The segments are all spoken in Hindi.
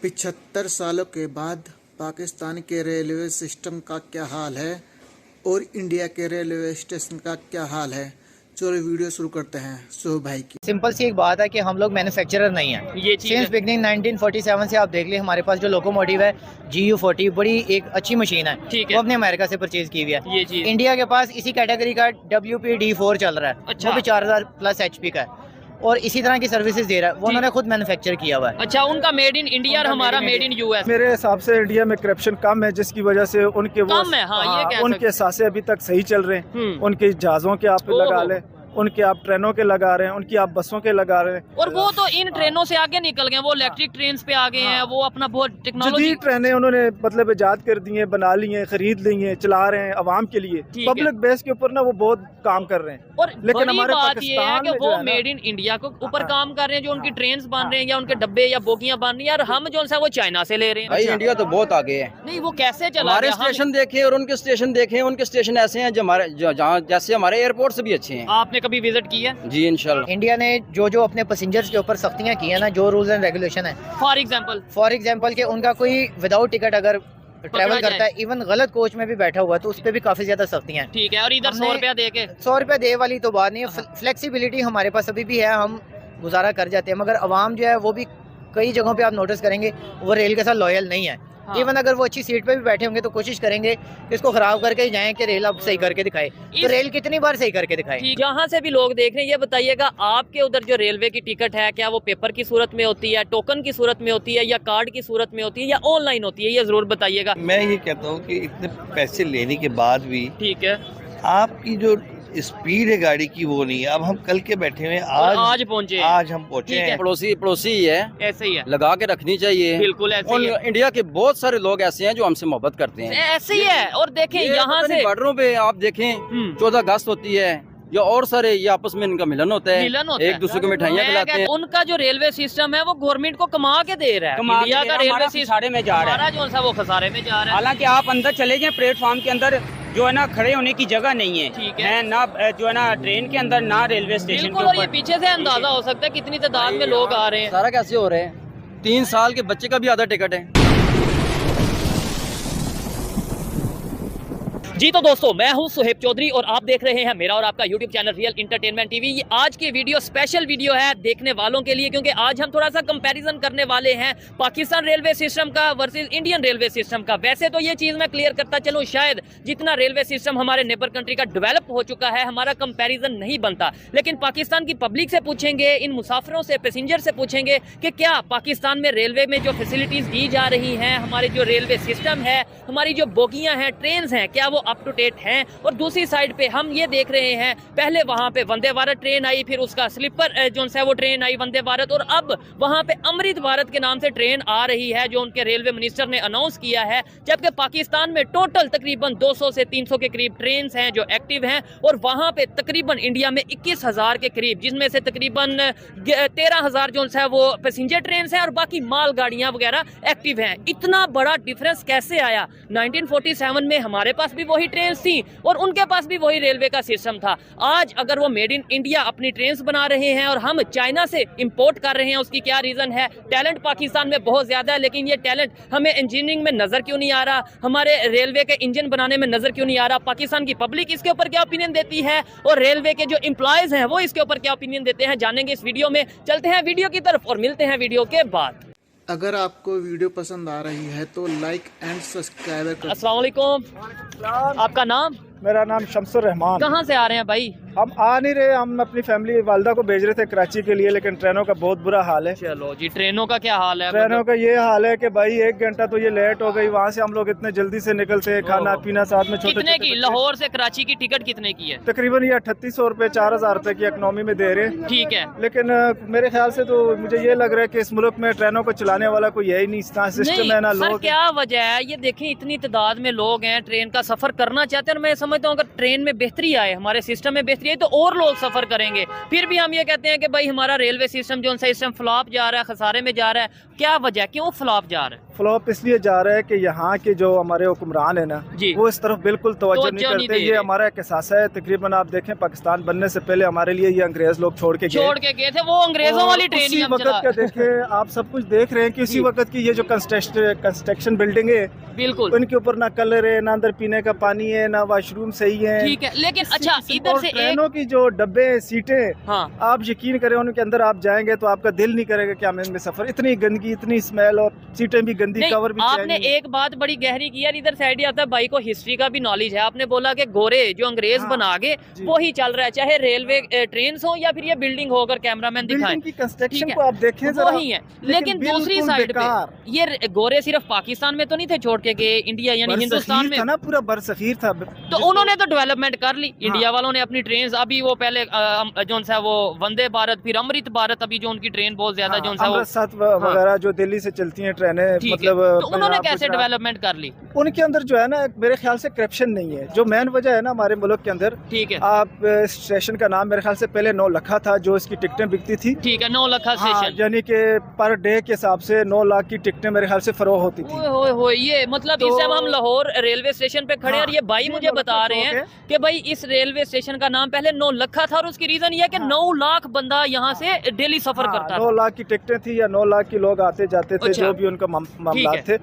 75 सालों के बाद पाकिस्तान के रेलवे सिस्टम का क्या हाल है और इंडिया के रेलवे स्टेशन का क्या हाल है। चलो वीडियो शुरू करते हैं सोहेब भाई की। सिंपल सी एक बात है कि हम लोग मैन्युफैक्चरर नहीं है। ये सिंस बिगनिंग 1947 से आप देख लिए हमारे पास जो लोकोमोटिव है GU40 बड़ी एक अच्छी मशीन है, ठीक है। वो अपने अमेरिका से परचेज की हुई है। ये चीज इंडिया के पास इसी कैटेगरी का WPD4 चल रहा है, अच्छा। वो भी 4000+ HP का है और इसी तरह की सर्विसेज दे रहा है। वो उन्होंने खुद मैन्युफैक्चर किया हुआ है। अच्छा, उनका मेड इन इंडिया और हमारा मेड इन US। मेरे हिसाब से इंडिया में करप्शन कम है, जिसकी वजह से उनके कम है, हाँ, ये कह उनके सासे अभी तक सही चल रहे हैं। उनके जहाजों के आप ओहो। लगा लें, उनके आप ट्रेनों के लगा रहे हैं, उनकी आप बसों के लगा रहे हैं। और वो तो इन ट्रेनों से आगे निकल गए, वो इलेक्ट्रिक ट्रेन पे आ गए हैं, वो अपना बहुत टेक्नोलॉजी जदीद ट्रेनें उन्होंने मतलब ईजाद कर दी हैं, बना ली हैं, खरीद ली हैं, चला रहे हैं अवाम के लिए। ठीक है। पब्लिक बेस के ऊपर ना वो बहुत काम कर रहे हैं। और लेकिन बड़ी हमारे बात ये है पाकिस्तान कि में जो वो है ना- मेड इन इंडिया को ऊपर काम कर रहे हैं, जो उनकी ट्रेन बन रहे हैं या उनके डब्बे या बोगियां बन रही हैं, और हम जो है वो चाइना से ले रहे हैं। भाई इंडिया तो बहुत आगे है। नहीं, वो कैसे चला हमारे गया? हम- स्टेशन देखे और उनके स्टेशन देखे, उनके स्टेशन ऐसे हैं जो हमारे जहाँ जैसे हमारे एयरपोर्ट से भी अच्छे हैं। आपने कभी विजिट की है? जी इंशाल्लाह। इंडिया ने जो अपने पैसेंजर्स के ऊपर सख्तियाँ की है ना, जो रूल्स एंड रेगुलेशन है, फॉर एग्जाम्पल के उनका कोई विदाउट टिकट अगर ट्रैवल जाए। करता है, इवन गलत कोच में भी बैठा हुआ है, तो उस पर भी काफी ज्यादा सख्तियाँ हैं। ठीक है, और इधर 100 हमने- रुपया दे के 100 रुपया दे वाली तो बात नहीं है, फ्लेक्सिबिलिटी हमारे पास अभी भी है, हम गुजारा कर जाते हैं। मगर अवाम जो है वो भी कई जगहों पे आप नोटिस करेंगे वो रेल के साथ लॉयल नहीं है। हाँ। इवन अगर वो अच्छी सीट पे भी बैठे होंगे तो कोशिश करेंगे कि इसको खराब करके ही जाएं कि रेल अब सही करके दिखाए। तो रेल कितनी बार सही करके दिखाए। ठीक, जहाँ से भी लोग देख रहे हैं, ये बताइएगा आपके उधर जो रेलवे की टिकट है, क्या वो पेपर की सूरत में होती है, टोकन की सूरत में होती है, या कार्ड की सूरत में होती है, या ऑनलाइन होती है? ये जरूर बताइएगा। मैं ये कहता हूँ कि इतने पैसे लेने के बाद भी ठीक है, आपकी जो स्पीड है गाड़ी की वो नहीं है। अब हम कल के बैठे हुए हैं, आज पहुंचे हैं। आज हम पहुंचे ठीक है। हैं। पड़ोसी ही है, ऐसे ही है, लगा के रखनी चाहिए। बिल्कुल ऐसे और ही है। इंडिया के बहुत सारे लोग ऐसे हैं जो हमसे मोहब्बत करते हैं। ऐसे ही है। और देखें यहाँ से बॉर्डरों पे आप देखें 14 अगस्त होती है या और सारे, ये आपस में इनका मिलन होता है, एक दूसरे को मिठाइयाँ खिलाते हैं। उनका जो रेलवे सिस्टम है वो गवर्नमेंट को कमा के दे रहा है। इंडिया का रेलवे सिस्टम में जा रहा है। हमारा जो सा वो खसारे में जा रहा है। हालांकि आप अंदर चले जाएं, प्लेटफॉर्म के अंदर जो है ना खड़े होने की जगह नहीं है। ठीक है। ना जो है ना ट्रेन के अंदर, ना रेलवे स्टेशन बिल्कुल, के और ये ऊपर। पीछे से अंदाजा हो सकता है कितनी तादाद में लोग आ रहे हैं। सारा कैसे हो रहा है? 3 साल के बच्चे का भी आधा टिकट है। जी तो दोस्तों, मैं हूं सुहेब चौधरी और आप देख रहे हैं मेरा और आपका YouTube channel real entertainment TV. ये आज की वीडियो स्पेशल वीडियो है देखने वालों के लिए, क्योंकि आज हम थोड़ा सा कंपैरिजन करने वाले हैं पाकिस्तान रेलवे सिस्टम का वर्सेस इंडियन रेलवे सिस्टम का। वैसे तो ये चीज़ मैं क्लियर करता चलूँ, शायद जितना रेलवे सिस्टम हमारे नेबर कंट्री का डेवलप हो चुका है, हमारा कंपेरिजन नहीं बनता। लेकिन पाकिस्तान की पब्लिक से पूछेंगे, इन मुसाफिरों से, पैसेंजर से पूछेंगे कि क्या पाकिस्तान में रेलवे में जो फैसिलिटीज़ दी जा रही हैं, हमारे जो रेलवे सिस्टम है, हमारी जो बोगियाँ हैं, ट्रेन हैं, क्या वो अप टू डेट हैं। और दूसरी साइड पे हम ये देख रहे हैं, पहले वहां पे वंदे भारत ट्रेन आई, फिर उसका स्लीपर जो है वो ट्रेन आई वंदे भारत, और अब वहां पे अमृत भारत के नाम से ट्रेन आ रही है जो उनके रेलवे मिनिस्टर ने अनाउंस किया है। जबकि पाकिस्तान में टोटल तकरीबन 200 से 300 के करीब ट्रेन हैं जो एक्टिव हैं, और वहां पे तकरीबन इंडिया में 21,000 के करीब, जिसमें से तकरीबन 13,000 जो है वो पैसेंजर ट्रेन हैं और बाकी माल गाड़ियां वगैरह एक्टिव हैं। इतना बड़ा डिफरेंस कैसे आया? 1947 में हमारे पास भी वही ट्रेन थी और उनके पास भी वही रेलवे का सिस्टम था। आज अगर वो मेड इन इंडिया अपनी ट्रेन बना रहे हैं और हम चाइना से इंपोर्ट कर रहे हैं, उसकी क्या रीजन है? टैलेंट पाकिस्तान में बहुत ज्यादा है, लेकिन ये टैलेंट हमें इंजीनियरिंग में नजर क्यों नहीं आ रहा? हमारे रेलवे के इंजन बनाने में नजर क्यों नहीं आ रहा? पाकिस्तान की पब्लिक इसके ऊपर क्या ओपिनियन देती है और रेलवे के जो एम्प्लॉयज हैं वो इसके ऊपर क्या ओपिनियन देते हैं, जानेंगे इस वीडियो में। चलते हैं वीडियो की तरफ और मिलते हैं वीडियो के बाद। अगर आपको वीडियो पसंद आ रही है तो लाइक एंड सब्सक्राइब कर। अस्सलाम वालेकुम, आपका नाम? मेरा नाम शमसुर रहमान। कहाँ से आ रहे हैं भाई? हम आ नहीं रहे, हम अपनी फैमिली वालदा को भेज रहे थे कराची के लिए, लेकिन ट्रेनों का बहुत बुरा हाल है। चलो जी, ट्रेनों का क्या हाल है? ट्रेनों का ये हाल है कि भाई 1 घंटा तो ये लेट हो गई। वहाँ से हम लोग इतने जल्दी से निकलते हैं, खाना पीना साथ में, छोटे कितने की? छोटे लाहौर से कराची की टिकट कितने की है? तकरीबन ये 3800 रुपए 4000 रुपए की इकोनॉमी में दे रहे हैं। ठीक है। लेकिन मेरे ख्याल से तो मुझे ये लग रहा है कि इस मुल्क में ट्रेनों को चलाने वाला कोई है ही नहीं, ना सिस्टम है ना सर, लोग। क्या वजह है? ये देखें, इतनी तादाद में लोग हैं, ट्रेन का सफर करना चाहते हैं, और मैं समझता हूँ अगर ट्रेन में बेहतरी आए, हमारे सिस्टम में बेहतरी आए तो और लोग सफ़र करेंगे। फिर भी हम ये कहते हैं कि भाई हमारा रेलवे सिस्टम जो सिस्टम फ्लॉप जा रहा है, खसारे में जा रहा है। क्या वजह, क्यों फ्लॉप जा रहा है? फ्लॉप इसलिए जा रहा है कि यहाँ के जो हमारे हुक्मरान है ना, वो इस तरफ बिल्कुल तवज्जो नहीं करते। ये हमारा एक एहसास है। तकरीबन आप देखें, पाकिस्तान बनने से पहले हमारे लिए ये अंग्रेज लोग छोड़ के गए थे। वो अंग्रेजों वाली ट्रेन उसी वक्त का देखें, आप सब कुछ देख रहे हैं कि उसी वक्त की ये जो कंस्ट्रक्शन बिल्डिंग है, बिल्कुल उनके ऊपर ना कलर है, ना अंदर पीने का पानी है, ना वॉशरूम सही है। ठीक है, लेकिन अच्छा इधर से ट्रेनों की जो डब्बे सीटें, हाँ, आप यकीन करें उनके अंदर आप जाएंगे तो आपका दिल नहीं करेगा कि हम इनमें सफर। इतनी गंदगी, इतनी स्मेल, और सीटें भी गंदी, कवर भी। आपने एक बात बड़ी गहरी की यार, इधर साइड आता है भाई को हिस्ट्री का भी नॉलेज है। आपने बोला कि गोरे जो अंग्रेज बना गए वो ही चल रहा है, चाहे रेलवे ट्रेन हो या फिर ये बिल्डिंग होकर कैमरामैन दिखाएं की कंस्ट्रक्शन को आप देखें वही है। लेकिन दूसरी साइड पे ये गोरे सिर्फ पाकिस्तान में तो नहीं थे छोड़ के गए, इंडिया यानी हिंदुस्तान में था ना, पूरा बरसगीर था। तो उन्होंने तो डेवलपमेंट कर ली। इंडिया वालों ने अपनी ट्रेन, अभी वो पहले जो सा वो वंदे भारत, फिर अमृत भारत, अभी जो उनकी ट्रेन बहुत ज्यादा जो सा वगैरह जो दिल्ली से चलती हैं ट्रेनें, मतलब तो उन्होंने कैसे डेवलपमेंट कर ली? उनके अंदर जो है ना, मेरे ख्याल से करप्शन नहीं है। जो मेन वजह है ना हमारे मुल्क के अंदर, ठीक है, आप स्टेशन का नाम मेरे ख्याल से पहले 9 लाख था जो इसकी टिकटें बिकती थी। ठीक है, 9 लाख स्टेशन, यानी कि पर डे के हिसाब से 9 लाख की टिकटें मेरे ख्याल से फरोख्त होती थी। ये मतलब इस टाइम हम लाहौर रेलवे स्टेशन पे खड़े और ये भाई मुझे बता रहे हैं कि भाई इस रेलवे स्टेशन का नाम पहले 9 लाख था और उसकी रीजन ये है कि 9 लाख बंदा यहाँ से डेली सफर करता था। 9 लाख की टिकटें थी या 9 लाख के लोग आते जाते थे, जो भी उनका मामला थे।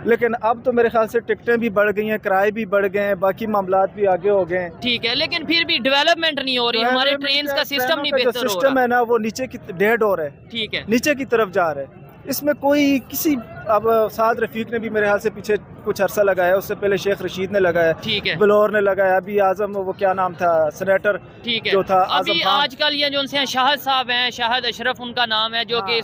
लेकिन अब तो मेरे ख्याल से टिकटें भी बढ़ गई हैं, किराए भी बढ़ गए हैं, बाकी मामला भी आगे हो गए हैं। ठीक है, लेकिन फिर भी डेवलपमेंट नहीं हो रही, हमारे ट्रेन का सिस्टम नहीं बेहतर हो रहा। सिस्टम है ना, वो नीचे की डेड हो रहा है। ठीक है, नीचे की तरफ जा रहा है। इसमें कोई किसी, अब साद रफीक ने भी मेरे हाल से पीछे कुछ अरसा लगाया, उससे पहले शेख रशीद ने लगाया, ठीक है, बिलौर ने लगाया, अभी आजम, वो क्या नाम था, सेनेटर, ठीक है, जो था अभी आजकल ये जो से शाहद साहब हैं, शाहद अशरफ उनका नाम है, जो कि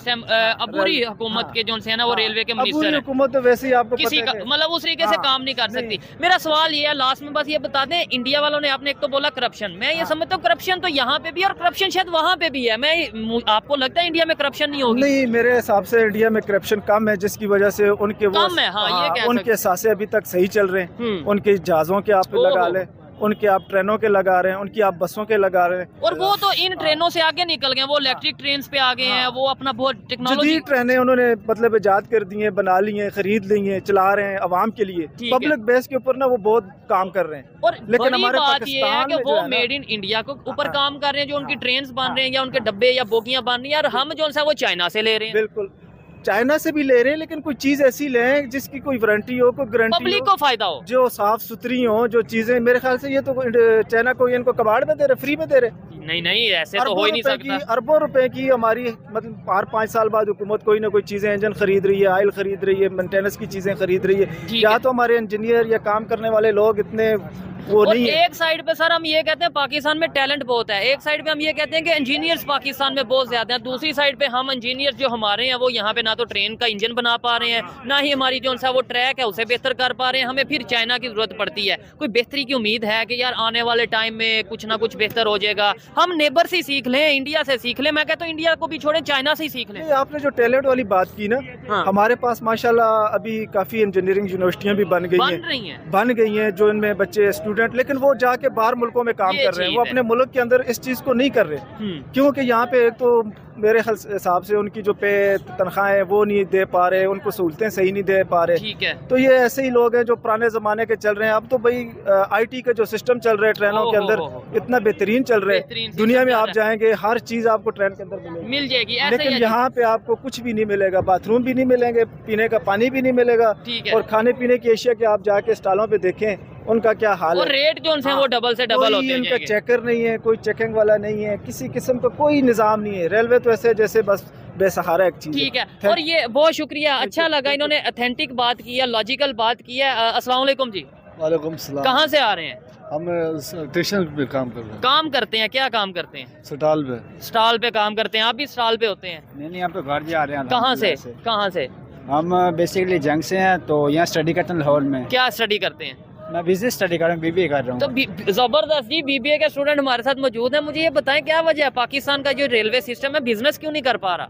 अबूरी हुकूमत के जो से ना वो रेलवे के मिनिस्टर हैं। हुकूमत तो वैसे ही आपको किसी का मतलब उस तरीके से काम नहीं कर सकती। मेरा सवाल ये है लास्ट में, बस ये बता दें, इंडिया वालों ने आपने एक तो बोला करप्शन, मैं ये समझता हूँ करप्शन तो यहाँ पे भी और करप्शन शायद वहाँ पे भी है। मैं आपको लगता है इंडिया में करप्शन नहीं होगी? नहीं, मेरे हिसाब से इंडिया में करप्शन कम है, जिसकी वजह से उनके उनके सासे अभी तक सही चल रहे हैं। उनके जहाजों के आप लगा लें, उनके आप ट्रेनों के लगा रहे हैं, उनकी आप बसों के लगा रहे हैं, और वो तो इन ट्रेनों से आगे निकल गए, वो इलेक्ट्रिक ट्रेन पे आ गए हैं, वो अपना बहुत टेक्नोलॉजी ट्रेनें उन्होंने मतलब इजाद कर दी हैं, बना ली हैं, खरीद ली हैं, चला रहे हैं अवाम के लिए, पब्लिक बेस के ऊपर ना वो बहुत काम कर रहे हैं। और लेकिन हमारे बात ये है कि वो मेड इन इंडिया को ऊपर काम कर रहे हैं, जो उनकी ट्रेन बन रहे हैं या उनके डब्बे या बोगियां बन रही है, और हम जो है वो चाइना से ले रहे हैं। बिल्कुल, चाइना से भी ले रहे हैं, लेकिन कोई चीज ऐसी लें जिसकी कोई वारंटी हो, कोई गारंटी, पब्लिक को फायदा हो, जो साफ सुथरी हो, जो चीजें। मेरे ख्याल से ये तो चाइना को इनको कबाड़ में दे रहे, फ्री में दे रहे। नहीं ऐसे तो हो ही नहीं सकता। अरबों रुपए की हमारी मतलब 4-5 साल बाद हुकूमत कोई ना कोई चीजें, इंजन खरीद रही है, ऑयल खरीद रही है, मेंटेनेंस की चीजें खरीद रही है। या तो हमारे इंजीनियर या काम करने वाले लोग इतने वो नहीं है। एक साइड पे सर हम ये कहते हैं पाकिस्तान में टैलेंट बहुत है, एक साइड पे हम ये कहते हैं कि इंजीनियर्स पाकिस्तान में बहुत ज्यादा हैं, दूसरी साइड पे हम इंजीनियर्स जो हमारे हैं वो यहाँ पे ना तो ट्रेन का इंजन बना पा रहे हैं, ना ही हमारी जो सा वो ट्रैक है उसे बेहतर कर पा रहे हैं। हमें फिर चाइना की जरूरत पड़ती है। कोई बेहतरी की उम्मीद है कि यार आने वाले टाइम में कुछ ना कुछ बेहतर हो जाएगा, हम नेबर से सीख लें, इंडिया से सीख लें। मैं कहता हूँ इंडिया को भी छोड़े, चाइना से ही सीख लें। आपने जो टैलेंट वाली बात की ना, हमारे पास माशाल्लाह अभी काफी इंजीनियरिंग यूनिवर्सिटियां भी बन गई हैं, जो इनमें बच्चे स्टूडेंट, लेकिन वो जाके बाहर मुल्कों में काम कर रहे हैं, वो अपने मुल्क के अंदर इस चीज को नहीं कर रहे। क्योंकि यहाँ पे एक तो मेरे हिसाब से उनकी जो पे तनख्वाहें वो नहीं दे पा रहे, उनको सहूलतें सही नहीं दे पा रहे। ठीक है, तो ये ऐसे ही लोग हैं जो पुराने जमाने के चल रहे हैं। अब तो भाई IT का जो सिस्टम चल रहा है ट्रेनों के अंदर, इतना बेहतरीन चल रहा है, दुनिया में आप जाएंगे हर चीज आपको ट्रेन के अंदर मिल जाएगी। लेकिन यहाँ पे आपको कुछ भी नहीं मिलेगा, बाथरूम भी नहीं मिलेंगे, पीने का पानी भी नहीं मिलेगा, और खाने पीने की एशिया के आप जाके स्टॉलों पे देखें उनका क्या हाल है। रेट जो है वो डबल से डबल होते हैं। इनका चेकर नहीं है, कोई चेकिंग वाला नहीं है, किसी किस्म का कोई निजाम नहीं है। रेलवे तो ऐसे जैसे बस बेसहारा एक चीज। ठीक है, और ये बहुत शुक्रिया, अच्छा लगा, इन्होंने ऑथेंटिक बात की है, लॉजिकल बात की है। अस्सलाम वालेकुम जी। वालेकुम सलाम। कहाँ से आ रहे हैं? हम स्टेशन पे काम कर रहे हैं। काम करते हैं, क्या काम करते हैं? स्टॉल पे। स्टॉल पे काम करते हैं, आप भी स्टॉल पे होते हैं? नहीं, यहाँ पे घर जा रहे हैं। कहाँ से? हम बेसिकली जंग से हैं, तो यहाँ स्टडी करते हैं लाहौर में। क्या स्टडी करते हैं? मैं बिजनेस स्टडी कर रहा हूँ, BBA कर रहा हूँ। तो जबरदस्त जी, BBA के स्टूडेंट हमारे साथ मौजूद हैं। मुझे ये बताएं क्या वजह है पाकिस्तान का जो रेलवे सिस्टम है बिजनेस क्यों नहीं कर पा रहा?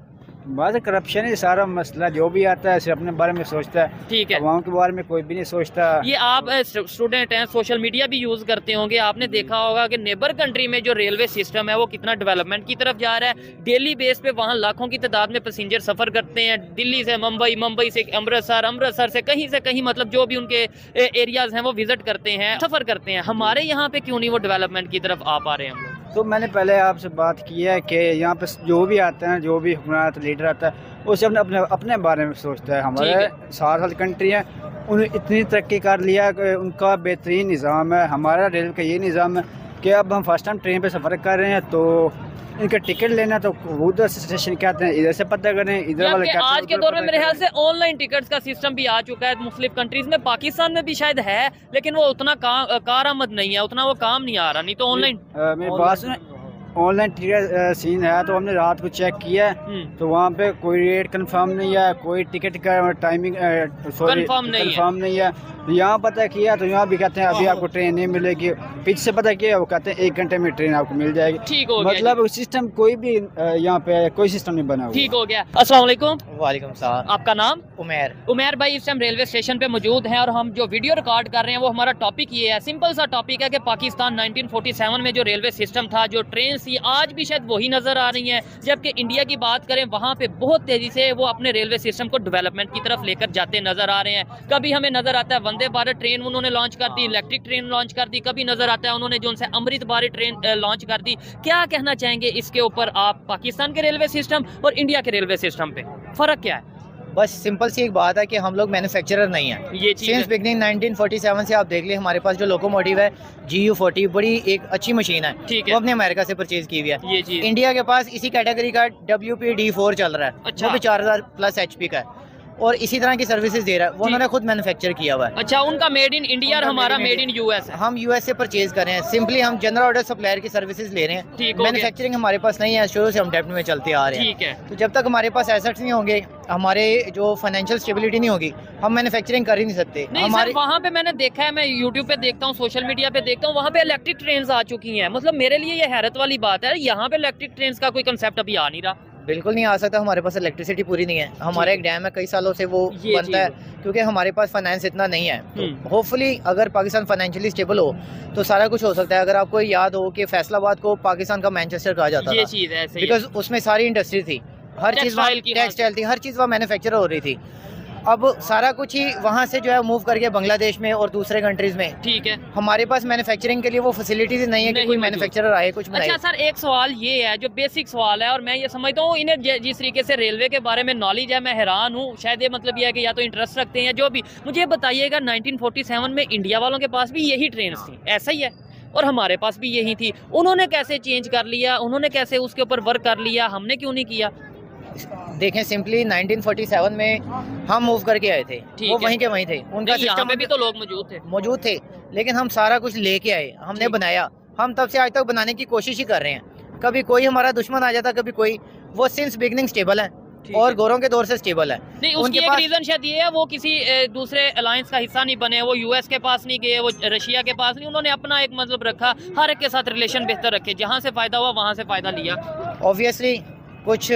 बात करप्शन है सारा मसला, जो भी आता है सिर्फ अपने बारे में सोचता है। ठीक है, अवाम के बारे में कोई भी नहीं सोचता। ये आप स्टूडेंट हैं, सोशल मीडिया भी यूज करते होंगे, आपने देखा होगा कि नेबर कंट्री में जो रेलवे सिस्टम है वो कितना डेवलपमेंट की तरफ जा रहा है। डेली बेस पे वहाँ लाखों की तादाद में पैसेंजर सफर करते हैं, दिल्ली से मुंबई, मुंबई से अमृतसर, अमृतसर से कहीं मतलब जो भी उनके एरियाज हैं वो विजिट करते हैं, सफर करते हैं। हमारे यहाँ पे क्यों नहीं वो डेवलपमेंट की तरफ आ पा रहे हैं हम लोग? तो मैंने पहले आपसे बात की है कि यहाँ पे जो भी आते हैं, जो भी हुक्मरान लीडर आता है, वो सिर्फ अपने बारे में सोचता है। हमारे 60 कंट्री है, उन्होंने इतनी तरक्की कर लिया कि उनका बेहतरीन निज़ाम है। हमारा रेल का ये निज़ाम है कि अब हम फर्स्ट टाइम ट्रेन पे सफ़र कर रहे हैं तो इनका टिकट लेना तो उधर स्टेशन के आते हैं, इधर से पता करें, इधर वाले आज के दौर में मेरे ख्याल से ऑनलाइन टिकट्स का सिस्टम भी आ चुका है मुख्तलिफ कंट्रीज में। पाकिस्तान में भी शायद है, लेकिन वो उतना कारआमद नहीं है, उतना वो काम नहीं आ रहा। नहीं तो ऑनलाइन मेरी बात सुने, ऑनलाइन टिकट सीन है तो हमने रात को चेक किया तो वहाँ पे कोई रेट कंफर्म नहीं है, कोई टिकट का टाइमिंग कंफर्म नहीं है। यहाँ पता किया तो यहाँ भी कहते हैं अभी आपको ट्रेन नहीं मिलेगी, पीछे से पता किया वो कहते हैं 1 घंटे में ट्रेन आपको मिल जाएगी। ठीक हो गया, मतलब सिस्टम कोई भी यहाँ पे कोई सिस्टम नहीं बना हुआ। ठीक हो गया। अस्सलाम वालेकुम। वालेकुम सलाम। आपका नाम? उमेर। उमेर भाई इस टाइम रेलवे स्टेशन पे मौजूद हैं और हम जो वीडियो रिकॉर्ड कर रहे हैं वो हमारा टॉपिक ये है, सिंपल सा टॉपिक है कि पाकिस्तान 1947 में जो रेलवे सिस्टम था, जो ट्रेन थी, आज भी शायद वही नजर आ रही हैं। जबकि इंडिया की बात करें, वहाँ पे बहुत तेजी से वो अपने रेलवे सिस्टम को डेवलपमेंट की तरफ लेकर जाते नजर आ रहे हैं। कभी हमें नजर आता है वंदे भारत ट्रेन उन्होंने लॉन्च कर दी, इलेक्ट्रिक ट्रेन लॉन्च कर दी, कभी नजर आता है उन्होंने जो उनसे अमृत भारत ट्रेन लॉन्च कर दी। क्या कहना चाहेंगे इसके ऊपर आप, पाकिस्तान के रेलवे सिस्टम और इंडिया के रेलवे सिस्टम पे फर्क क्या है? बस सिंपल सी एक बात है कि हम लोग मैन्युफैक्चरर नहीं है। ये सिंस बिगनिंग 1947 से आप देख लीजिए, हमारे पास जो लोकोमोटिव है GU40 बड़ी एक अच्छी मशीन है, वो अपने अमेरिका से परचेज की हुई है। ये चीज इंडिया के पास इसी कैटेगरी का WPD4 चल रहा है। अच्छा। वो भी 4000+ HP का है और इसी तरह की सर्विसेज दे रहा है। वो उन्होंने खुद मैन्युफैक्चर किया हुआ है। अच्छा, उनका मेड इन इंडिया और हमारा मेड इन US है। हम US से परचेज कर रहे हैं, सिंपली हम जनरल ऑर्डर सप्लायर की सर्विसेज ले रहे हैं। ठीक हो गया। मैन्युफैक्चरिंग हमारे पास नहीं है, शुरू से हम डेप्ट में चलते आ रहे हैं। ठीक है। तो जब तक हमारे पास एसेट्स नहीं होंगे, हमारे जो फाइनेंशियल स्टेबिलिटी नहीं होगी, हम मैन्युफैक्चरिंग कर ही नहीं सकते। नहीं हमारे वहाँ पे मैंने देखा है, मैं यूट्यूब पे देखता हूँ, सोशल मीडिया पे देखता हूँ, वहाँ पे इलेक्ट्रिक ट्रेन आ चुकी हैं। मतलब मेरे लिए ये हैरत वाली बात है, यहाँ पे इलेक्ट्रिक ट्रेन का कोई कंसेप्ट अभी आ नहीं रहा। बिल्कुल नहीं आ सकता, हमारे पास इलेक्ट्रिसिटी पूरी नहीं है। हमारा एक डैम है, कई सालों से वो बनता है, क्योंकि हमारे पास फाइनेंस इतना नहीं है। तो होपफुली अगर पाकिस्तान फाइनेंशियली स्टेबल हो तो सारा कुछ हो सकता है। अगर आपको याद हो कि फैसलाबाद को पाकिस्तान का मैनचेस्टर कहा जाता था, बिकॉज उसमें सारी इंडस्ट्री थी, हर चीज़, टेक्सटाइल थी, हर चीज़ वहाँ मैन्युफैक्चर हो रही थी। अब सारा कुछ ही वहाँ से जो है मूव करके बांग्लादेश में और दूसरे कंट्रीज में। ठीक है। हमारे पास मैन्युफैक्चरिंग के लिए वो फैसिलिटीज नहीं है कि कोई मैन्युफैक्चरर आए कुछ बनाए। अच्छा सर, एक सवाल ये है जो बेसिक सवाल है, और मैं ये समझता हूँ इन्हें जिस तरीके से रेलवे के बारे में नॉलेज है, मैं हैरान हूँ। शायद ये मतलब ये है कि या तो इंटरेस्ट रखते हैं या जो भी। मुझे बताइएगा, 1947 में इंडिया वालों के पास भी यही ट्रेन थी, ऐसा ही है, और हमारे पास भी यही थी। उन्होंने कैसे चेंज कर लिया, उन्होंने कैसे उसके ऊपर वर्क कर लिया, हमने क्यों नहीं किया? देखें, सिंपली 1947 में हम मूव करके आए थे, वो वहीं के वहीं थे। उनका सिस्टम में भी तो लोग मौजूद थे, लेकिन हम सारा कुछ लेके आए, हमने बनाया। हम तब से आज तक बनाने की कोशिश ही कर रहे हैं। कभी कोई हमारा दुश्मन आ जाता, कभी कोई। वो सिंस बिगनिंग स्टेबल है और गोरों के दौर से स्टेबल है। नहीं, उसकी एक रीजन शायद ये है, वो किसी दूसरे अलायंस का हिस्सा नहीं बने, वो US के पास नहीं गए, वो रशिया के पास नहीं, उन्होंने अपना एक मतलब रखा, हर एक के साथ रिलेशन बेहतर रखे, जहाँ से फायदा हुआ वहाँ से फायदा लिया। ऑब्वियसली कुछ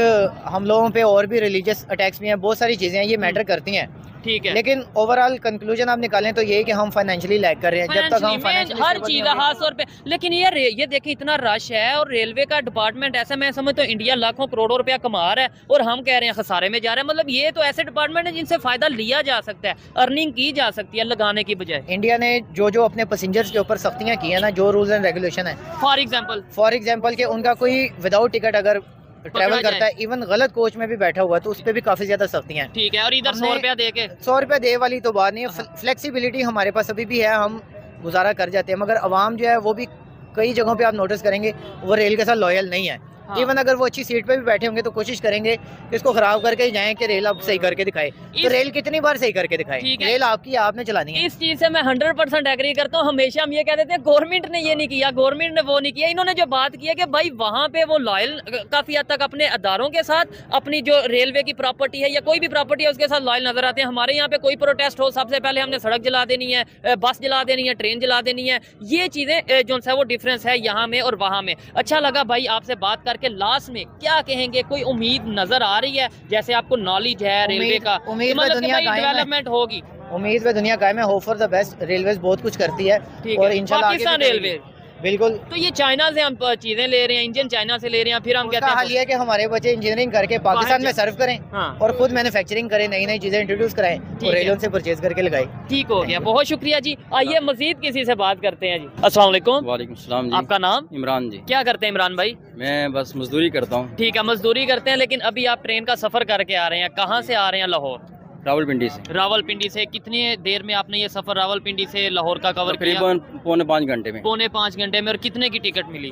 हम लोगों पे और भी रिलीजियस अटैक्स भी हैं, बहुत सारी चीज़ें हैं, ये मैटर करती हैं। ठीक है। लेकिन ओवरऑल कंक्लूजन आप निकालें तो ये है कि हम फाइनेंशियली लैग कर रहे हैं। जब तक हम फाइनेंशियली हर चीज़ खास तौर पे, लेकिन ये देखिए इतना रश है, और रेलवे का डिपार्टमेंट ऐसा, मैं समझता हूँ इंडिया लाखों करोड़ों रुपया कमा रहा है और हम कह रहे हैं खसारे में जा रहे हैं। मतलब ये तो ऐसे डिपार्टमेंट है जिनसे फायदा लिया जा सकता है, अर्निंग की जा सकती है लगाने की बजाय। इंडिया ने जो अपने पैसेंजर्स के ऊपर सख्तियाँ की है ना, जो रूल्स एंड रेगुलेशन है, फॉर एग्जाम्पल के उनका कोई विदाउट टिकट अगर ट्रैवल करता है, इवन गलत कोच में भी बैठा हुआ, तो उस पर भी काफी ज्यादा सख्तियां हैं। ठीक है। और इधर 100 रुपया दे के 100 रुपया दे वाली तो बात नहीं है, फ्लेक्सिबिलिटी हमारे पास अभी भी है, हम गुजारा कर जाते हैं। मगर अवाम जो है वो भी कई जगहों पे आप नोटिस करेंगे वो रेल के साथ लॉयल नहीं है। इवन अगर वो अच्छी सीट पे भी बैठे होंगे तो कोशिश करेंगे कि इसको खराब करके ही जाएं कि रेल आप सही करके दिखाए। तो रेल कितनी बार सही करके दिखाए? रेल आपकी, आपने चलानी है। इस चीज से मैं 100% एग्री करता हूँ। हमेशा हम ये कहते थे गवर्नमेंट ने ये नहीं किया, गवर्नमेंट ने वो नहीं किया। इन्होंने जो बात की है कि भाई वहाँ पे वो लॉयल काफी हद तक अपने अदारों के साथ, अपनी जो रेलवे की प्रॉपर्टी है या कोई भी प्रॉपर्टी है उसके साथ लॉयल नजर आते हैं। हमारे यहाँ पे कोई प्रोटेस्ट हो, सबसे पहले हमने सड़क जला देनी है, बस जला देनी है, ट्रेन जला देनी है। ये चीजें जो है वो डिफरेंस है यहाँ में और वहाँ में। अच्छा लगा भाई आपसे बात कर सफर के लास्ट में क्या कहेंगे? कोई उम्मीद नजर आ रही है, जैसे आपको नॉलेज है रेलवे का, उम्मीद में दुनिया डेवलपमेंट होगी? उम्मीद में दुनिया कायम है, hope for the best. Railway बहुत कुछ करती है और इंशाल्लाह पाकिस्तान रेलवे बिल्कुल। तो ये चाइना से हम चीजें ले रहे हैं, इंजन चाइना से ले रहे हैं, फिर हम कहते हैं हाल ये है कि हमारे बच्चे इंजीनियरिंग करके पाकिस्तान में सर्व करें और खुद मैन्युफैक्चरिंग करें, नई नई चीजें इंट्रोड्यूस कराएं और रेलवे से परचेज करके लगाएं। ठीक हो गया, बहुत शुक्रिया जी। आइए मजीद किसी से बात करते हैं जी। अस्सलाम वालेकुम। वालेकुम सलाम जी। आपका नाम? इमरान जी। क्या करते हैं इमरान भाई? मैं बस मजदूरी करता हूँ। ठीक है, मजदूरी करते हैं, लेकिन अभी आप ट्रेन का सफर करके आ रहे हैं, कहाँ से आ रहे हैं? लाहौर। रावलपिंडी से। रावलपिंडी से कितनी देर में आपने ये सफर रावलपिंडी से लाहौर का कवर किया? तकरीबन पौने 5 घंटे में। पौने 5 घंटे में। और कितने की टिकट मिली?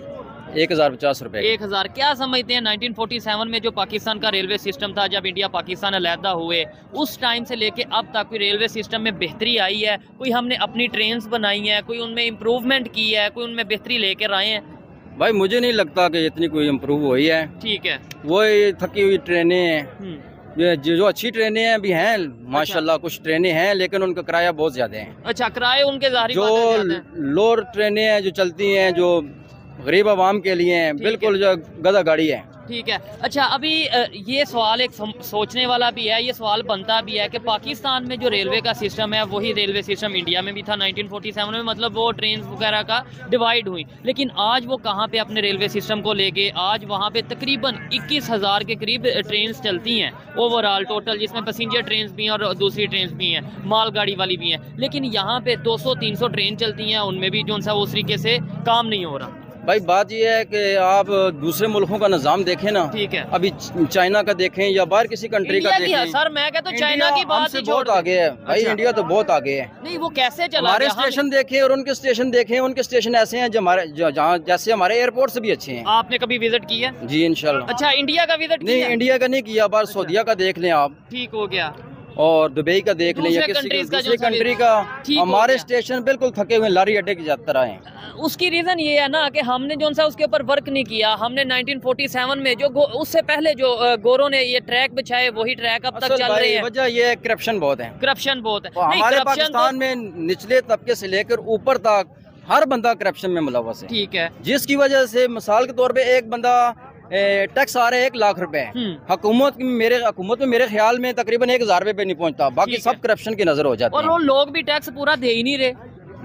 1050 रुपए। 1000। क्या समझते हैं 1947 में जो पाकिस्तान का रेलवे सिस्टम था, जब इंडिया पाकिस्तान अलहदा हुए, उस टाइम से लेके अब तक कोई रेलवे सिस्टम में बेहतरी आई है? कोई हमने अपनी ट्रेन्स बनाई हैं, कोई उनमें इम्प्रूवमेंट की है, कोई उनमें बेहतरी लेकर आए हैं? भाई मुझे नहीं लगता कि इतनी कोई इम्प्रूव हुई है। ठीक है। वो थकी हुई ट्रेनें हैं, जो अच्छी ट्रेनें हैं भी हैं माशाल्लाह। कुछ ट्रेनें हैं लेकिन उनका किराया बहुत ज्यादा है। अच्छा, किराए उनके ज़ाहिर जो लोअर ट्रेनें हैं जो चलती हैं, जो गरीब आवाम के लिए हैं, बिल्कुल जो गधा गाड़ी है। ठीक है। अच्छा, अभी ये सवाल एक सोचने वाला भी है, ये सवाल बनता भी है कि पाकिस्तान में जो रेलवे का सिस्टम है वही रेलवे सिस्टम इंडिया में भी था 1947 में, मतलब वो ट्रेन वगैरह का डिवाइड हुई, लेकिन आज वो कहाँ पे अपने रेलवे सिस्टम को ले गए? आज वहाँ पे तकरीबन 21,000 के करीब ट्रेन चलती हैं ओवरऑल टोटल, जिसमें पैसेंजर ट्रेन भी हैं और दूसरी ट्रेन भी हैं, मालगाड़ी वाली भी हैं, लेकिन यहाँ पे 200-300 ट्रेन चलती हैं, उनमें भी जो सा उस तरीके से काम नहीं हो रहा। भाई बात ये है कि आप दूसरे मुल्कों का निज़ाम देखें ना। ठीक है। अभी चाइना का देखें या बाहर किसी कंट्री का देखें। सर मैं कहता हूँ चाइना की बात से बहुत आगे है भाई। अच्छा। इंडिया तो बहुत आगे है। नहीं, वो कैसे चला? हमारे स्टेशन देखें और उनके स्टेशन देखें, उनके स्टेशन ऐसे हैं जहाँ जैसे हमारे एयरपोर्ट से भी अच्छे हैं। आपने कभी विजिट किया? जी इंशाल्लाह। अच्छा, इंडिया का विजिट नहीं, इंडिया का नहीं किया, बार सऊदीया का देख लें आप। ठीक हो गया। और दुबई का देख लें या किसी दूसरी कंट्री का। हमारे स्टेशन बिल्कुल थके हुए लारी अड्डे की यात्रा है। उसकी रीजन ये है ना कि हमने जो सा उसके ऊपर वर्क नहीं किया। हमने 1947 में जो उससे पहले जो गोरों ने ये ट्रैक बिछाए वही ट्रैक अब तक चल रहे हैं। वजह ये है करप्शन बहुत है। करप्शन बहुत है। हमारे पाकिस्तान में निचले तबके से लेकर ऊपर तक हर बंदा करप्शन में मुलव्वस है। ठीक है। जिसकी वजह से मिसाल के तौर पे एक बंदा टैक्स आ रहा है 1 लाख रुपए, हुकूमत में मेरे ख्याल में तकरीबन 1000 रुपए पे नहीं पहुंचता, बाकी सब करप्शन की नजर हो जाती है। और वो लोग भी टैक्स पूरा दे ही नहीं रहे।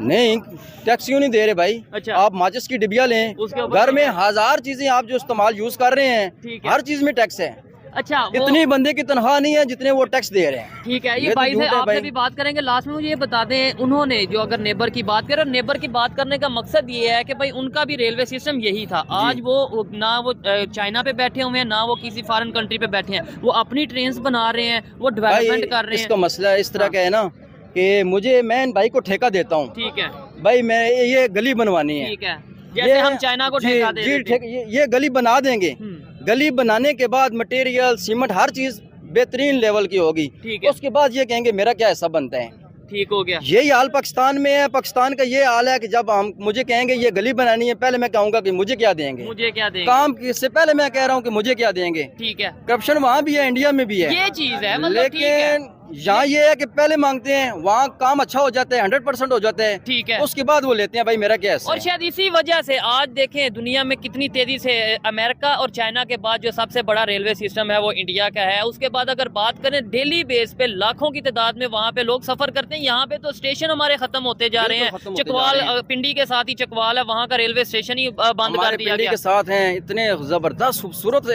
नहीं, टैक्स क्यों नहीं दे रहे भाई? अच्छा। आप माचिस की डिबिया लें, घर में 1000 चीजें आप जो इस्तेमाल यूज कर रहे हैं, हर चीज में टैक्स है। अच्छा, इतनी बंदे की तनख्वाह नहीं है जितने वो टैक्स दे रहे हैं। ठीक है। ये भाई से आपसे भी बात करेंगे लास्ट में। मुझे ये बता दें, उन्होंने जो अगर नेबर की बात करें, नेबर की बात करने का मकसद ये है कि भाई उनका भी रेलवे सिस्टम यही था। आज वो ना वो चाइना पे बैठे हुए हैं, ना वो किसी फॉरेन कंट्री पे बैठे हैं, वो अपनी ट्रेन बना रहे हैं, वो डेवलपमेंट कर रहे हैं। इसका मसला इस तरह का है ना कि मैं इन भाई को ठेका देता हूँ। ठीक है भाई, मैं ये गली बनवानी है। ठीक है। जैसे हम चाइना को ठेका दे रहे थे। ये गली बना देंगे। गली बनाने के बाद मटेरियल, सीमेंट, हर चीज बेहतरीन लेवल की होगी। ठीक है। उसके बाद ये कहेंगे मेरा क्या हिस्सा बनता है। ठीक हो गया। यही हाल पाकिस्तान में है। पाकिस्तान का ये हाल है कि जब हम मुझे कहेंगे ये गली बनानी है, पहले मैं कहूँगा कि मुझे क्या देंगे, मुझे क्या देंगे। काम से पहले मैं कह रहा हूँ कि मुझे क्या देंगे। ठीक है। करप्शन वहाँ भी है, इंडिया में भी है, ये चीज है। लेकिन यहाँ ये है कि पहले मांगते हैं, वहाँ काम अच्छा हो जाता है, 100% हो जाता है। ठीक है। उसके बाद वो लेते हैं भाई मेरा क्या है। और शायद इसी वजह से आज देखें दुनिया में कितनी तेजी से अमेरिका और चाइना के बाद जो सबसे बड़ा रेलवे सिस्टम है वो इंडिया का है। उसके बाद अगर बात करें डेली बेस पे लाखों की तादाद में वहाँ पे लोग सफर करते हैं। यहाँ पे तो स्टेशन हमारे खत्म होते जा रहे हैं। चकवाल, पिंडी के साथ ही चकवाल है, वहाँ का रेलवे स्टेशन ही बंद कर दिया गया। के साथ हैं, इतने जबरदस्त खूबसूरत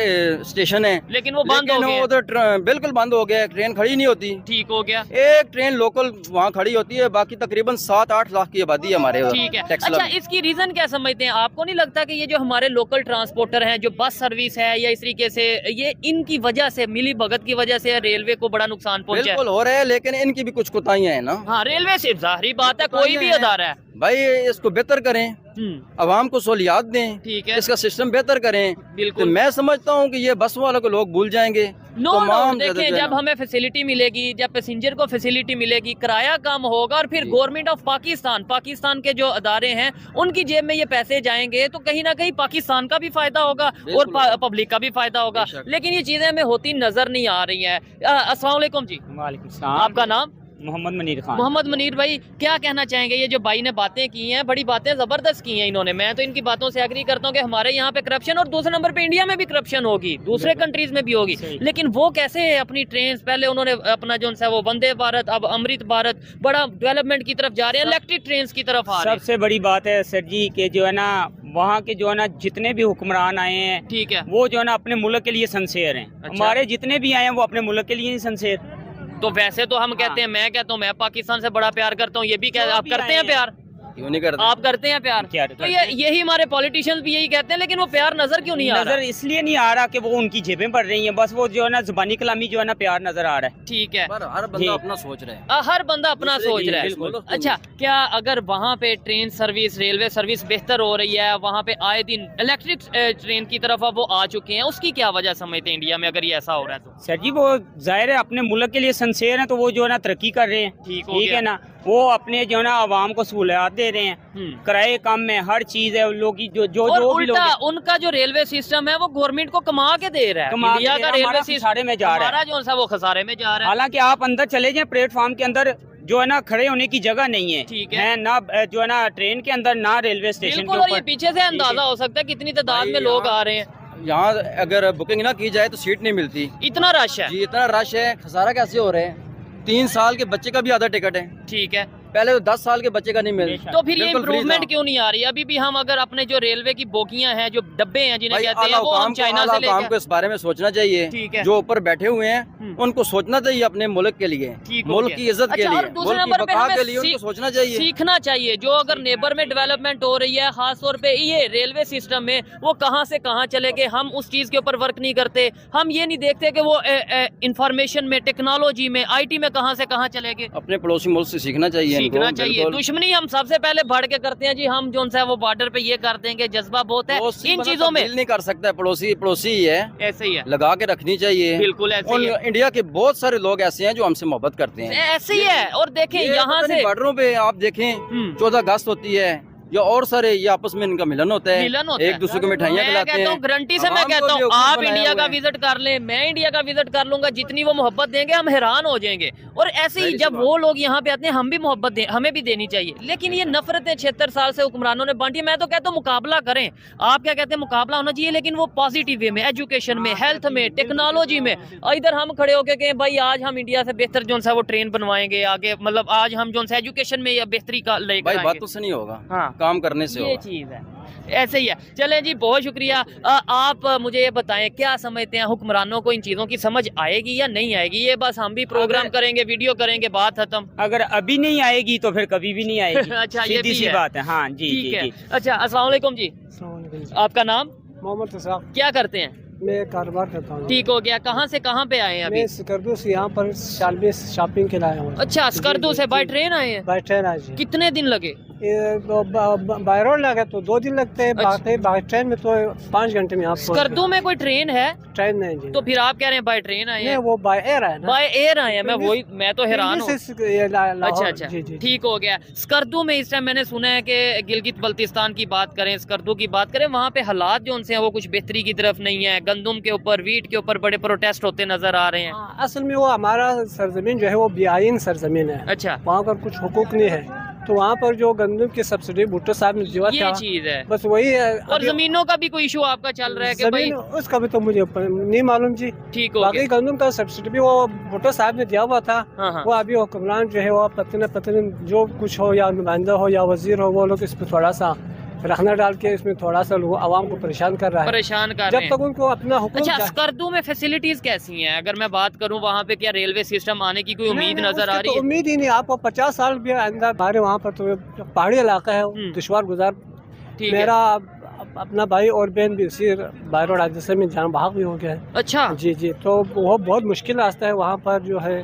स्टेशन है, लेकिन वो बंद हो गया। उधर बिल्कुल बंद हो गया, ट्रेन खड़ी नहीं होती। ठीक हो गया। एक ट्रेन लोकल वहाँ खड़ी होती है, बाकी तकरीबन 7-8 लाख की आबादी है हमारे। ठीक है। अच्छा, इसकी रीजन क्या समझते हैं? आपको नहीं लगता कि ये जो हमारे लोकल ट्रांसपोर्टर हैं, जो बस सर्विस है या इस तरीके से, ये इनकी वजह से, मिली भगत की वजह से रेलवे को बड़ा नुकसान पहुंचा है? बिल्कुल हो रहा है, लेकिन इनकी भी कुछ कोताहियां हैं ना। हाँ, रेलवे से जाहिर बात है, कोई भी अदारा है भाई, इसको बेहतर करें, आवाम को सहूलियात दें। ठीक है। इसका सिस्टम बेहतर करें। बिल्कुल। तो मैं समझता हूँ कि ये बस वालों को लोग भूल जाएंगे। देखें, जब हमें फैसिलिटी मिलेगी, जब पैसेंजर को फैसिलिटी मिलेगी, किराया कम होगा, और फिर गवर्नमेंट ऑफ पाकिस्तान के जो अदारे हैं उनकी जेब में ये पैसे जाएंगे, तो कहीं ना कहीं पाकिस्तान का भी फायदा होगा और पब्लिक का भी फायदा होगा। लेकिन ये चीजें हमें होती नजर नहीं आ रही है। अस्सलाम वालेकुम जी। वालेकुम सलाम। आपका नाम? मोहम्मद मुनीर खान। मोहम्मद मुनीर भाई, क्या कहना चाहेंगे? ये जो भाई ने बातें की हैं, बड़ी बातें जबरदस्त की हैं इन्होंने। मैं तो इनकी बातों से एग्री करता हूँ कि हमारे यहाँ पे करप्शन, और दूसरे नंबर पे इंडिया में भी करप्शन होगी, दूसरे कंट्रीज में भी होगी, लेकिन वो कैसे अपनी ट्रेन, पहले उन्होंने अपना जो है वो वंदे भारत, अब अमृत भारत, बड़ा डेवलपमेंट की तरफ जा रहे हैं, इलेक्ट्रिक ट्रेन की तरफ आ रहे हैं। सबसे बड़ी बात है सर जी के जो है ना वहाँ के जो है ना जितने भी हुक्मरान आए हैं, ठीक है, वो जो है ना अपने मुल्क के लिए सिंसियर हैं। अच्छा। हमारे जितने भी आए हैं वो अपने मुल्क के लिए ही सिंसियर। तो वैसे तो हम कहते हैं, मैं कहता हूँ मैं पाकिस्तान से बड़ा प्यार करता हूँ, ये भी कहते, आप करते हैं प्यार? क्यों नहीं करते? आप करते हैं प्यार? तो यही हमारे पॉलिटिशियंस भी यही कहते हैं, लेकिन वो प्यार नजर क्यों नहीं आ रहा? नजर इसलिए नहीं आ रहा कि वो उनकी जेबें बढ़ रही हैं, बस वो जो है ना जुबानी कलामी जो है ना प्यार नजर आ रहा है। ठीक है, पर हर बंदा अपना सोच रहा है, हर बंदा अपना सोच रहा है। अच्छा, क्या अगर वहाँ पे ट्रेन सर्विस, रेलवे सर्विस बेहतर हो रही है, वहाँ पे आए दिन इलेक्ट्रिक ट्रेन की तरफ अब वो आ चुके हैं, उसकी क्या वजह समझते हैं इंडिया में अगर ये ऐसा हो रहा है तो? सर जी वो जाहिर है अपने मुल्क के लिए सिंसियर हैं, तो वो जो है ना तरक्की कर रहे हैं। ठीक है ना, वो अपने जो है ना आवाम को सहूलियत दे रहे हैं, किराए कम है, हर चीज है, लोग जो जो और जो भी लोग उल्टा उनका जो रेलवे सिस्टम है वो गवर्नमेंट को कमा के दे रहा है। इंडिया का रेलवे सिस्टम में जा रहा है, हमारा जो है वो खसारे में जा रहा है। हालांकि आप अंदर चले जाएं, प्लेटफॉर्म के अंदर जो है ना खड़े होने की जगह नहीं है। ठीक है ना, जो है ना ट्रेन के अंदर, ना रेलवे स्टेशन के ऊपर। और ये ऊपर पीछे से अंदाजा हो सकता है कितनी तादाद में लोग आ रहे हैं। यहाँ अगर बुकिंग ना की जाए तो सीट नहीं मिलती, इतना रश है जी, इतना रश है। खसारा कैसे हो रहे हैं? 3 साल के बच्चे का भी आधा टिकट है। ठीक है, पहले तो 10 साल के बच्चे का नहीं मिल। तो फिर ये इम्प्रूवमेंट क्यों नहीं आ रही? अभी भी हम अगर अपने जो रेलवे की बोगियां हैं, जो डब्बे हैं जिन्हें कहते हैं, वो हम चाइना से लेकर, को इस बारे में सोचना चाहिए। ठीक है, जो ऊपर बैठे हुए हैं उनको सोचना चाहिए अपने मुल्क के लिए, मुल्क की इज्जत के लिए, दूसरे नंबर पे के लिए उनको सोचना चाहिए, सीखना चाहिए। जो अगर नेबर में डेवलपमेंट हो रही है, खास तौर पे ये रेलवे सिस्टम में, वो कहाँ से कहाँ चले गए, हम उस चीज के ऊपर वर्क नहीं करते। हम ये नहीं देखते कि वो इंफॉर्मेशन में, टेक्नोलॉजी में, IT में कहाँ से कहाँ चले गए। अपने पड़ोसी मुल्क से सीखना चाहिए, सीखना चाहिए। दुश्मनी हम सबसे पहले बढ़ के करते हैं जी, हम जो है वो बॉर्डर पे ये कर देंगे, जज्बा बहुत है इन चीजों में। नहीं कर सकता है, पड़ोसी पड़ोसी ही है, ऐसे ही है, लगा के रखनी चाहिए। बिल्कुल ऐसे ही है। इंडिया के बहुत सारे लोग ऐसे हैं जो हमसे मोहब्बत करते हैं, ऐसे ही है। और देखें यहाँ से बॉर्डरों पे आप देखें 14 अगस्त होती है या और सारे, ये आपस में इनका मिलन होता है, एक दूसरे को मिठाइयाँ खिलाते हैं। गारंटी से मैं कहता हूँ आप इंडिया का विजिट कर लें, मैं इंडिया का विजिट कर लूंगा, जितनी वो मोहब्बत देंगे हम हैरान हो जाएंगे। और ऐसे ही जब वो लोग यहाँ पे आते हैं, हम भी मोहब्बत दें, हमें भी देनी चाहिए। लेकिन ये नफरतें 76 साल से हुक्मरानों ने बांटी। मैं तो कहता हूँ मुकाबला करें। आप क्या कहते हैं? मुकाबला होना चाहिए, लेकिन वो पॉजिटिव वे में, एजुकेशन में, हेल्थ में, टेक्नोलॉजी में। इधर हम खड़े होकर कहें भाई आज हम इंडिया से बेहतर जो है वो ट्रेन बनवाएंगे आगे, मतलब आज हम जो है एजुकेशन में या बेहतरी का लेकर बात तो से नहीं होगा, हाँ, काम करने से होगा। चीज है, ऐसे ही है। चलें जी, बहुत शुक्रिया। आप मुझे ये बताएं, क्या समझते हैं हुक्मरानों को इन चीजों की समझ आएगी या नहीं आएगी? ये बस हम भी प्रोग्राम करेंगे, वीडियो करेंगे, बात खत्म। अगर अभी नहीं आएगी तो फिर कभी भी नहीं आएगी। अच्छा, ये भी सी बात है। हाँ जी, ठीक है। अच्छा, अस्सलाम वालेकुम जी। आपका नाम? मोहम्मद रज़ाक। क्या करते हैं? मैं कारोबार करता हूँ। ठीक हो गया। कहाँ से कहाँ पे आए हैं अभी? मैं स्कर्दू से यहाँ पर शालबी शॉपिंग के लिए आया हूँ। अच्छा, स्कर्दू से बाय ट्रेन आए हैं? बाय ट्रेन आए जी। कितने दिन लगे? बाय रोड लगे तो 2 दिन लगते हैं, बाकी बाय ट्रेन में तो 5 घंटे में आप। स्कर्दू में कोई ट्रेन है? ट्रेन नहीं जी। तो फिर आप कह रहे हैं बाय ट्रेन आए हैं? वो बाय एयर आए। बाय एयर आए हैं। मैं तो हैरान हूँ। अच्छा अच्छा, ठीक हो गया। स्कर्दू में इस टाइम मैंने सुना है कि गिलगित बल्तिस्तान की बात करें, स्कर्दू की बात करें, वहाँ पे हालात जो उनसे वो कुछ बेहतरी की तरफ नहीं है। गंदुम के ऊपर, वीट के ऊपर बड़े प्रोटेस्ट होते नजर आ रहे हैं। असल में वो हमारा सरजमीन जो है वो बेआईन सरजमीन है। अच्छा, वहाँ पर कुछ हुकूक नहीं है, तो वहाँ पर जो गंदम की सब्सिडी भुट्टो साहब ने दिया ये चीज है, बस वही है। और जमीनों का भी कोई इशू आपका चल रहा है कि भाई? उसका भी तो मुझे नहीं मालूम जी। ठीक हो बाकी गंदम का सब्सिडी भी वो भुट्टो साहब ने दिया हुआ था। हाँ। वो अभी हुक्मरान जो है वो पतन जो कुछ हो, या नुमाइंदा हो या वजीर हो, वो लोग इस पर थोड़ा सा रखना डाल के इसमें थोड़ा सा लोग आवाम को परेशान कर रहा है, जब तक उनको अपना हुक्म। अच्छा, स्कर्दू में फैसिलिटीज कैसी हैं? अगर मैं बात करूं वहाँ पे, क्या रेलवे सिस्टम आने की कोई उम्मीद नजर आ रही है? उम्मीद ही नहीं। आपको 50 साल भी अंदर हमारे वहाँ पर तो पहाड़ी इलाका है, दुश्वार गुजार। मेरा अपना भाई और बहन भी इसी बाय रोड हादसे में जान बहाक भी हो गया है। अच्छा जी जी, तो वो बहुत मुश्किल रास्ता है वहाँ पर जो है।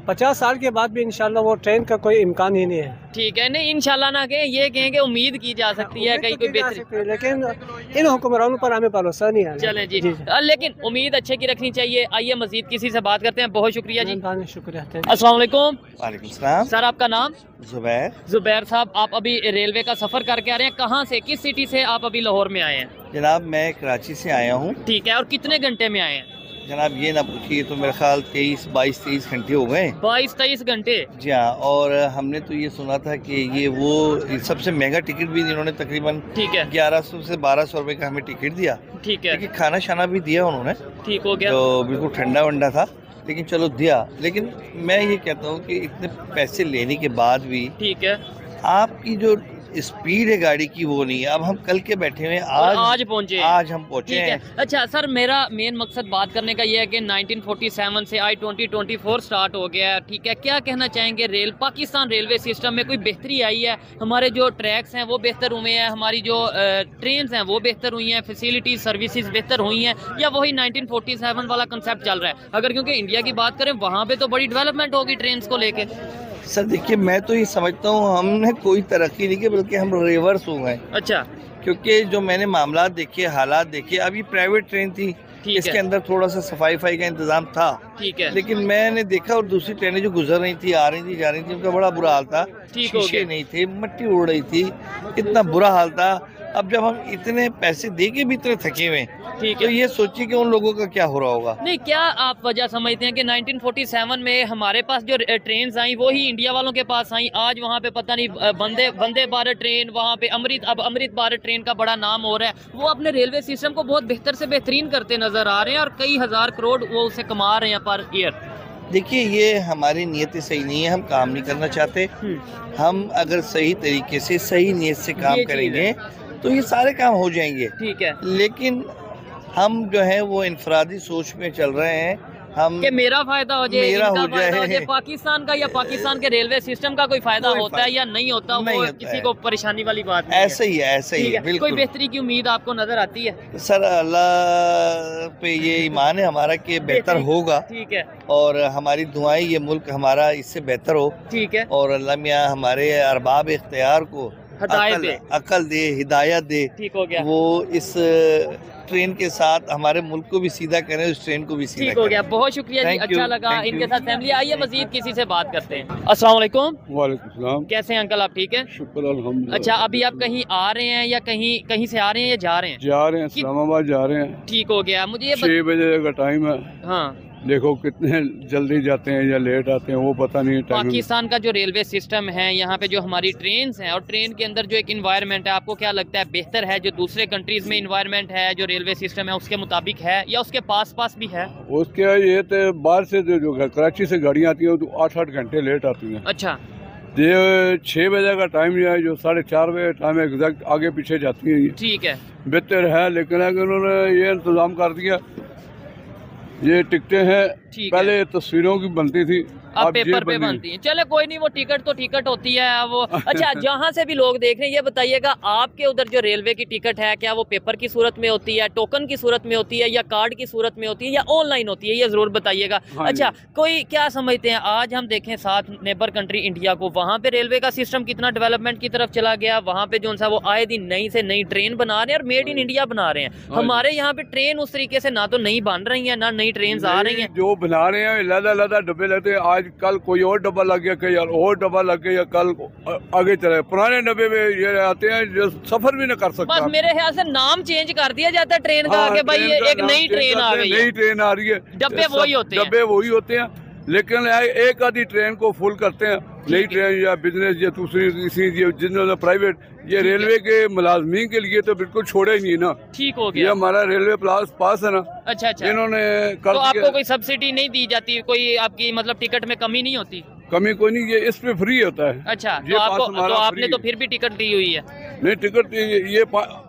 50 साल के बाद भी इंशाल्लाह वो ट्रेन का कोई इम्कान ही नहीं है। ठीक है, नहीं इंशाल्लाह ना कहें, ये कहेंगे उम्मीद की जा सकती है कहीं कोई बेहतरी, लेकिन इन हुक्मरानों पर हमें भरोसा नहीं है। चलें जी, लेकिन उम्मीद अच्छे की रखनी चाहिए। आइए मजीद किसी से बात करते हैं। बहुत शुक्रिया जी। शुक्रिया। अस्सलाम वालेकुम। वालेकुम सलाम। सर, आपका नाम? जुबैर साहब, आप अभी रेलवे का सफर करके आ रहे हैं, कहाँ से, किस सिटी से आप अभी लाहौर में आए हैं? जनाब मैं कराची से आया हूँ। ठीक है, और कितने घंटे में आए हैं? जनाब ये ना पूछिए, तो मेरा ख्याल 22-23 घंटे हो गए। 22-23 घंटे? जी हाँ। और हमने तो ये सुना था कि ये वो सबसे महंगा टिकट भी इन्होंने तकरीबन 1100 से 1200 रुपए का हमें टिकट दिया। ठीक है। लेकिन खाना शाना भी दिया उन्होंने, ठीक हो गया, तो बिल्कुल ठंडा वंडा था, लेकिन चलो दिया। लेकिन मैं ये कहता हूँ कि इतने पैसे लेने के बाद भी ठीक है, आपकी जो स्पीड है गाड़ी की वो नहीं है। अब हम कल के बैठे हुए आज पहुंचे, आज हम पहुंचे हैं। अच्छा सर, मेरा मेन मकसद बात करने का ये है कि 1947 से I-2024 स्टार्ट हो गया है, ठीक है। क्या कहना चाहेंगे पाकिस्तान रेलवे सिस्टम में कोई बेहतरी आई है? हमारे जो ट्रैक्स हैं वो बेहतर हुए हैं, हमारी जो ट्रेन हैं वो बेहतर हुई हैं, फैसिलिटीज सर्विसेज बेहतर हुई हैं, या वही 1947 वाला कंसेप्ट चल रहा है? अगर क्योंकि इंडिया की बात करें वहाँ पे तो बड़ी डेवलपमेंट होगी ट्रेन को लेके। सर देखिए, मैं तो ये समझता हूँ हमने कोई तरक्की नहीं की, बल्कि हम रिवर्स हो गए। अच्छा। क्योंकि जो मैंने मामला देखे, हालात देखे, अब ये प्राइवेट ट्रेन थी, इसके अंदर थोड़ा सा सफाई का इंतजाम था, ठीक है, लेकिन मैंने देखा और दूसरी ट्रेनें जो गुजर रही थी, आ रही थी, जा रही थी, उनका बड़ा बुरा हाल था। शीशे नहीं थे, मिट्टी उड़ रही थी, इतना बुरा हाल था। अब जब हम इतने पैसे दे के भी इतने थके हुए, ठीक है, तो ये सोचिए कि उन लोगों का क्या हो रहा होगा। नहीं, क्या आप वजह समझते हैं कि 1947 में हमारे पास जो ट्रेन आई वो ही इंडिया वालों के पास आई, आज वहाँ पे पता नहीं वंदे भारत ट्रेन, वहाँ पे अमृत भारत ट्रेन का बड़ा नाम हो रहा है, वो अपने रेलवे सिस्टम को बहुत बेहतर से बेहतरीन करते नजर आ रहे हैं और कई हजार करोड़ वो उसे कमा रहे हैं पर ईयर। देखिए, ये हमारी नीयत सही नहीं है, हम काम नहीं करना चाहते। हम अगर सही तरीके से सही नीयत से काम करेंगे तो ये सारे काम हो जाएंगे, ठीक है। लेकिन हम जो है वो इनफरादी सोच में चल रहे हैं, हम कि मेरा फायदा हो जाए, मेरा हो जाए, पाकिस्तान का या पाकिस्तान के रेलवे सिस्टम का कोई फायदा होता है या नहीं होता, वो किसी को परेशानी वाली बात नहीं ऐसे ही है, ऐसे ही है, बिल्कुल। कोई बेहतरी की उम्मीद आपको नजर आती है? सर अल्लाह पे ये ईमान है हमारा कि बेहतर होगा, ठीक है, और हमारी दुआएं ये मुल्क हमारा इससे बेहतर हो, ठीक है, और अल्लाह मियाँ हमारे अरबाब इख्तियार को अकल दे, हिदायत दे, ठीक हो गया। वो इस ट्रेन के साथ हमारे मुल्क को भी सीधा करें, उस ट्रेन को भी सीधा ठीक हो गया। बहुत शुक्रिया जी, अच्छा लगा इनके साथ फैमिली। आइए मजीद किसी से बात करते हैं। अस्सलाम वालेकुम। वालेकुम सलाम। कैसे हैं अंकल आप? ठीक है, शुक्र अल्हम्दुलिल्लाह। अच्छा, अभी आप कहीं आ रहे हैं या कहीं से आ रहे हैं या जा रहे हैं? जा रहे हैं, इस्लामाबाद जा रहे हैं। ठीक हो गया। मुझे ये 6 बजे का टाइम है। हाँ, देखो कितने जल्दी जाते हैं या लेट आते हैं वो पता नहीं। पाकिस्तान का जो रेलवे सिस्टम है, यहाँ पे जो हमारी ट्रेन हैं और ट्रेन के अंदर जो एक इन्वायरमेंट है, आपको क्या लगता है बेहतर है जो दूसरे कंट्रीज में इन्वायरमेंट है, जो रेलवे सिस्टम है उसके मुताबिक है या उसके पास भी है? उसके ये तो बाहर से जो कराची से गाड़ियाँ आती है तो 8-8 घंटे लेट आती है। अच्छा। ये 6 बजे का टाइम है, जो 4:30 बजे टाइम एग्जैक्ट आगे पीछे जाती है, ठीक है, बेहतर है। लेकिन उन्होंने ये इंतजाम कर दिया, ये टिकटें हैं, पहले तस्वीरों की बनती थी, अब पेपर पे बनती है। चले कोई नहीं, वो टिकट तो टिकट होती है वो। अच्छा, जहाँ से भी लोग देख रहे हैं ये बताइएगा, आपके उधर जो रेलवे की टिकट है क्या वो पेपर की सूरत में होती है, टोकन की सूरत में होती है, या कार्ड की सूरत में होती है, या ऑनलाइन होती है? ये जरूर बताइएगा। अच्छा, कोई क्या समझते हैं, आज हम देखें साथ नेबर कंट्री इंडिया को, वहाँ पे रेलवे का सिस्टम कितना डेवलपमेंट की तरफ चला गया, वहाँ पे जो सा वो आए दिन नई से नई ट्रेन बना रहे हैं और मेड इन इंडिया बना रहे हैं। हमारे यहाँ पे ट्रेन उस तरीके से ना तो नई बन रही है, ना नई ट्रेन आ रही है। जो बना रहे हैं लदा डब्बे लेते हैं, आज कल कोई और डब्बा लग गया, कहीं और डब्बा लग गया, कल आगे चले। पुराने डब्बे में ये आते हैं जो सफर भी न कर सकते। बस मेरे ख्याल से नाम चेंज कर दिया जाता है ट्रेन का, कि भाई ये एक नई ट्रेन आ गई है, नई ट्रेन आ रही है, डब्बे वही होते हैं। लेकिन एक आधी ट्रेन को फुल करते हैं, नई ट्रेन या बिजनेस या दूसरी किसी जिन्होंने प्राइवेट, ये रेलवे के मुलाजमीन के लिए तो बिल्कुल छोड़े ही नहीं ना। ठीक हो गया। ये हमारा रेलवे पास है ना। अच्छा, इन्होंने तो आपको कोई सब्सिडी नहीं दी जाती, कोई आपकी मतलब टिकट में कमी नहीं होती? कमी कोई नहीं, ये इस पे फ्री होता है। अच्छा, तो आपने तो फिर भी टिकट ली हुई है? नहीं, टिकट ये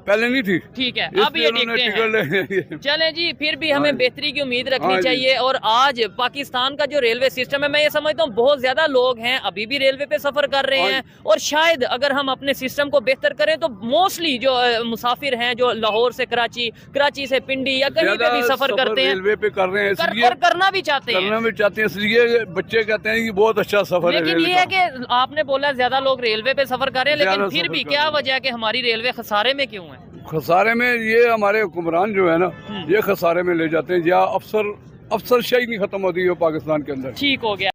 पहले नहीं थी। ठीक है, अब ये टिकट चले जी, फिर भी हमें बेहतरी की उम्मीद रखनी चाहिए। और आज पाकिस्तान का जो रेलवे सिस्टम है, मैं ये समझता हूँ बहुत ज्यादा लोग हैं अभी भी रेलवे पे सफर कर रहे हैं, और शायद अगर हम अपने सिस्टम को बेहतर करें तो मोस्टली जो मुसाफिर हैं जो लाहौर से कराची से पिंडी या कहीं पे भी सफर करते हैं, रेलवे पे कर रहे हैं और करना भी चाहते हैं, इसलिए बच्चे कहते हैं कि बहुत अच्छा सफर है। लेकिन ये है कि आपने बोला ज्यादा लोग रेलवे पे सफर कर रहे हैं, लेकिन फिर भी क्या वजह है कि हमारी रेलवे खसारे में क्यों है? खसारे में ये हमारे हुक्मरान जो है ना, ये खसारे में ले जाते हैं, या अफसरशाही नहीं खत्म होती है पाकिस्तान के अंदर। ठीक हो गया।